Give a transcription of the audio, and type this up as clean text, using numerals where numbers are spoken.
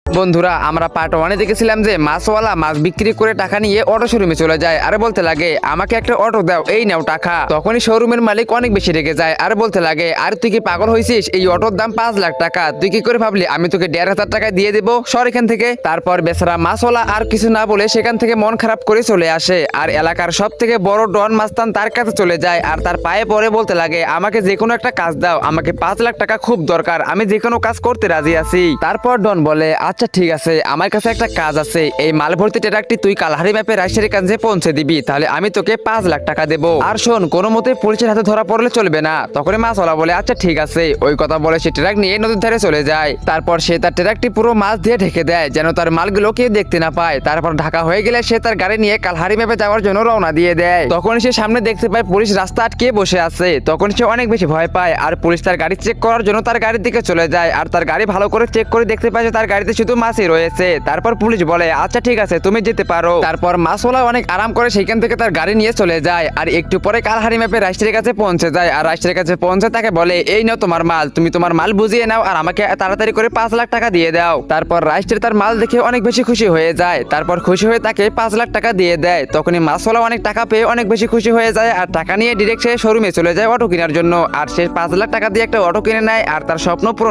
বন্ধুরা আমরা পার্ট ওয়ানে দেখেছিলাম যে মাছওয়ালা মাছ বিক্রি করে টাকা নিয়ে অটো শোরুমে চলে যায় আর বলতে লাগে আমাকে একটা অটো দাও, এই নাও টাকা। তখনই শোরুমের মালিক অনেক বেশি রেগে যায় আর বলতে লাগে আর তুই কি পাগল হয়েছিস, এই অটোর দাম 5 লাখ টাকা, তুই কি করে ভাবলি আমি তোকে 1,500 টাকা দিয়ে দেবো, সর এখান থেকে। তারপর বেচারা মাছওয়ালা আর কিছু না বলে সেখান থেকে মন খারাপ করে চলে আসে আর এলাকার সব থেকে বড় ডন মাস্তান তার কাছে চলে যায় আর তার পায়ে পড়ে বলতে লাগে আমাকে যে কোনো একটা কাজ দাও, আমাকে 5 লাখ টাকা খুব দরকার, আমি যে কোনো কাজ করতে রাজি আছি। তারপর ডন বলে আচ্ছা ঠিক আছে, আমার কাছে একটা কাজ আছে, এই মাল ভর্তি ট্রাকটি তুই কালহারি ম্যাপে রাজশাহীর কাছে পৌঁছে দিবি, তাহলে আমি তোকে 5 লাখ টাকা দেবো। আর শোন, কোনো মতে পুলিশের হাতে ধরা পড়লে চলবে না। তখন মাছওয়ালা বলে আচ্ছা ঠিক আছে। ওই কথা বলে সে ট্রাক নিয়ে নদীর ধারে চলে যায়। তারপর সে তার ট্রাকটি পুরো মাছ দিয়ে ঢেকে দেয় যেন তার মালগুলো কেউ দেখতে না পায়। তারপর ঢাকা হয়ে গেলে সে তার গাড়ি নিয়ে কালহারি ম্যাপে যাওয়ার জন্য রওনা দিয়ে দেয়। তখন সে সামনে দেখতে পায় পুলিশ রাস্তা আটকে বসে আছে। তখন সে অনেক বেশি ভয় পায় আর পুলিশ তার গাড়ি চেক করার জন্য তার গাড়ির দিকে চলে যায় আর তার গাড়ি ভালো করে চেক করে দেখতে পায় যে তার গাড়িতে শুধু মাছই রয়েছে। তারপর পুলিশ বলে আচ্ছা ঠিক আছে তুমি যেতে পারো। তারপর মাছওয়ালা অনেক আরাম করে সেখান থেকে তার গাড়ি নিয়ে চলে যায় আর একটু পরে কালহারি ম্যাপে রাজশাহীর কাছে পৌঁছে যায় আর রাজশাহীর কাছে পৌঁছে তাকে বলে এই নাও তোমার মাল, তুমি তোমার মাল বুঝিয়ে নাও আর আমাকে তাড়াতাড়ি করে 5 লাখ টাকা দিয়ে দাও। তারপর রাজশাহী তার মাল দেখে অনেক বেশি খুশি হয়ে যায়। তারপর খুশি হয়ে তাকে 5 লাখ টাকা দিয়ে দেয়। তখনই মাছওয়ালা অনেক টাকা পেয়ে অনেক বেশি খুশি হয়ে যায় আর টাকা নিয়ে ডিরেক্ট সে শোরুমে চলে যায় অটো কেনার জন্য। আর সে 5 লাখ টাকা দিয়ে একটা অটো কিনে নেয় আর তার স্বপ্ন পূরণ